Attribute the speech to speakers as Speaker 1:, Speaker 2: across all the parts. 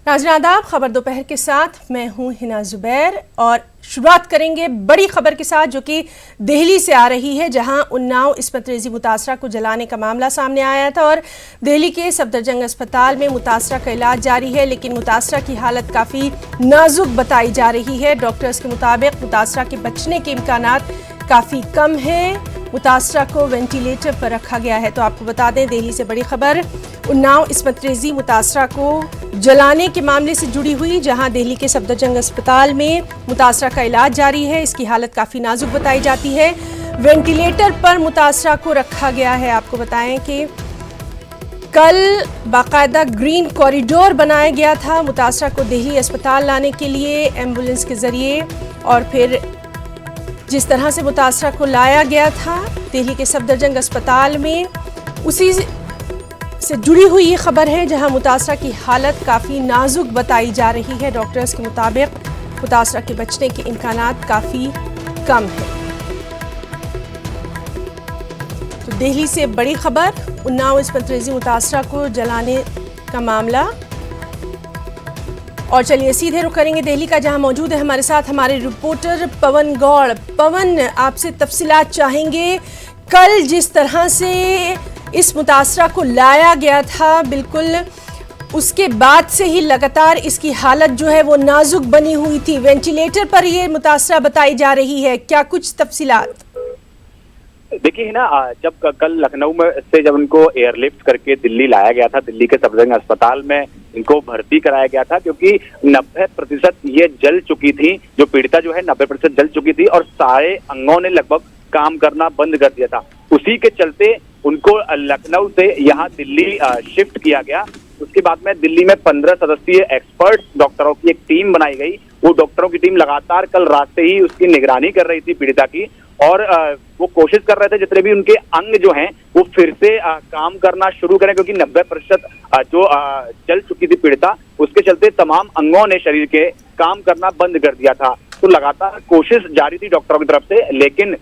Speaker 1: नाज़रीन आदाब, खबर दोपहर के साथ मैं हूं हिना जुबैर और शुरुआत करेंगे बड़ी खबर के साथ जो कि दिल्ली से आ रही है, जहां उन्नाव इस्मत रेज़ी मुतासरा को जलाने का मामला सामने आया था और दिल्ली के सफदरजंग अस्पताल में मुतासरा का इलाज जारी है, लेकिन मुतासरा की हालत काफ़ी नाजुक बताई जा रही है। डॉक्टर्स के मुताबिक मुतासरा के बचने के इम्कानात काफ़ी कम है। मुतासरा को वेंटिलेटर पर रखा गया है। तो आपको बता दें, दिल्ली से बड़ी खबर उन्नाव इस्मत रेज़ी मुतासरा को जलाने के मामले से जुड़ी हुई, जहां दिल्ली के सफदरजंग अस्पताल में मुतासरा का इलाज जारी है। इसकी हालत काफ़ी नाजुक बताई जाती है। वेंटिलेटर पर मुतासरा को रखा गया है। आपको बताएं कि कल बाकायदा ग्रीन कॉरिडोर बनाया गया था मुतासरा को दिल्ली अस्पताल लाने के लिए एम्बुलेंस के ज़रिए, और फिर जिस तरह से मुतासरा को लाया गया था दिल्ली के सफदरजंग अस्पताल में, उसी से जुड़ी हुई ये खबर है, जहां मुतासरा की हालत काफ़ी नाजुक बताई जा रही है। डॉक्टर्स के मुताबिक मुतासरा के बचने के इम्कानात काफ़ी कम है। तो दिल्ली से बड़ी खबर, उन्नाव इस्मत रेज़ी मुतासरा को जलाने का मामला। और चलिए सीधे रुख करेंगे दिल्ली का, जहां मौजूद है हमारे साथ हमारे रिपोर्टर पवन गौड़। पवन, आपसे तफसीलात चाहेंगे। कल जिस तरह से इस मुतासरा को लाया गया था, बिल्कुल उसके बाद से ही लगातार इसकी हालत जो है वो नाजुक बनी हुई थी। वेंटिलेटर पर ये मुतासरा बताई जा रही है, क्या कुछ तफसीलात?
Speaker 2: देखिए ना, जब कल लखनऊ में से जब उनको एयरलिफ्ट करके दिल्ली लाया गया था, दिल्ली के सफदरजंग अस्पताल में इनको भर्ती कराया गया था, क्योंकि 90% ये जल चुकी थी। जो पीड़िता जो है 90% जल चुकी थी और सारे अंगों ने लगभग काम करना बंद कर दिया था। उसी के चलते उनको लखनऊ से यहाँ दिल्ली शिफ्ट किया गया। उसके बाद में दिल्ली में 15 सदस्यीय एक्सपर्ट डॉक्टरों की एक टीम बनाई गई। वो डॉक्टरों की टीम लगातार कल रात से ही उसकी निगरानी कर रही थी पीड़िता की, और वो कोशिश कर रहे थे जितने भी उनके अंग जो हैं वो फिर से काम करना शुरू करें, क्योंकि 90% जो जल चुकी थी पीड़िता, उसके चलते तमाम अंगों ने शरीर के काम करना बंद कर दिया था। तो लगातार कोशिश जारी थी डॉक्टरों की तरफ से, लेकिन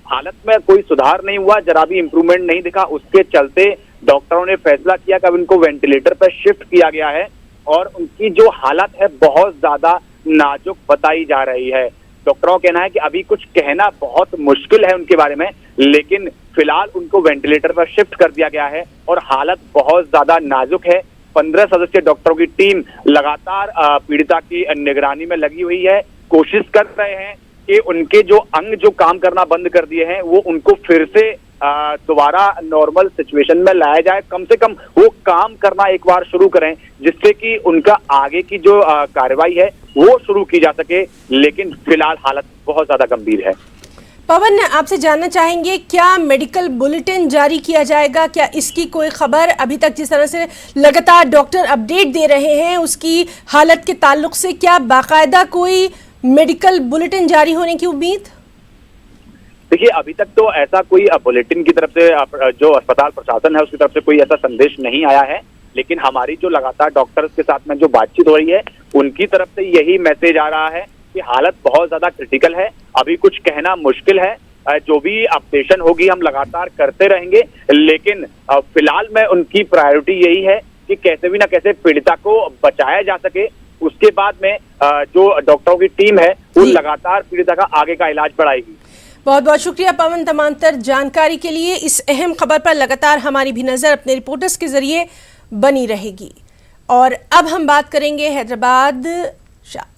Speaker 2: हालत में कोई सुधार नहीं हुआ, जरा भी इम्प्रूवमेंट नहीं दिखा। उसके चलते डॉक्टरों ने फैसला किया कि अब इनको वेंटिलेटर पर शिफ्ट किया गया है, और उनकी जो हालत है बहुत ज्यादा नाजुक बताई जा रही है। डॉक्टरों का कहना है कि अभी कुछ कहना बहुत मुश्किल है उनके बारे में, लेकिन फिलहाल उनको वेंटिलेटर पर शिफ्ट कर दिया गया है और हालत बहुत ज्यादा नाजुक है। 15 सदस्यीय डॉक्टरों की टीम लगातार पीड़िता की निगरानी में लगी हुई है। कोशिश कर रहे हैं कि उनके जो अंग जो काम करना बंद कर दिए हैं वो उनको फिर से दोबारा नॉर्मल सिचुएशन में लाया जाए। कम से कम वो काम करना एक बार शुरू करें, जिससे कि उनका आगे की जो कार्रवाई है वो शुरू की जा सके, लेकिन फिलहाल हालत बहुत ज्यादा गंभीर है।
Speaker 1: पवन, आपसे जानना चाहेंगे, क्या मेडिकल बुलेटिन जारी किया जाएगा? क्या इसकी कोई खबर अभी तक, जिस तरह से लगातार डॉक्टर अपडेट दे रहे हैं उसकी हालत के ताल्लुक से, क्या बाकायदा कोई मेडिकल बुलेटिन जारी होने की उम्मीद?
Speaker 2: देखिए, अभी तक तो ऐसा कोई बुलेटिन की तरफ से, जो अस्पताल प्रशासन है उसकी तरफ से कोई ऐसा संदेश नहीं आया है, लेकिन हमारी जो लगातार डॉक्टर्स के साथ में जो बातचीत हो रही है उनकी तरफ से यही मैसेज आ रहा है कि हालत बहुत ज्यादा क्रिटिकल है, अभी कुछ कहना मुश्किल है। जो भी अपडेशन होगी हम लगातार करते रहेंगे, लेकिन फिलहाल में उनकी प्रायोरिटी यही है कि कैसे भी ना कैसे पीड़िता को बचाया जा सके। उसके बाद में जो डॉक्टरों की टीम है वो लगातार पीड़िता का आगे का इलाज बढ़ाएगी।
Speaker 1: बहुत बहुत शुक्रिया पवन, तमाम जानकारी के लिए। इस अहम खबर पर लगातार हमारी भी नज़र अपने रिपोर्टर्स के जरिए बनी रहेगी। और अब हम बात करेंगे हैदराबाद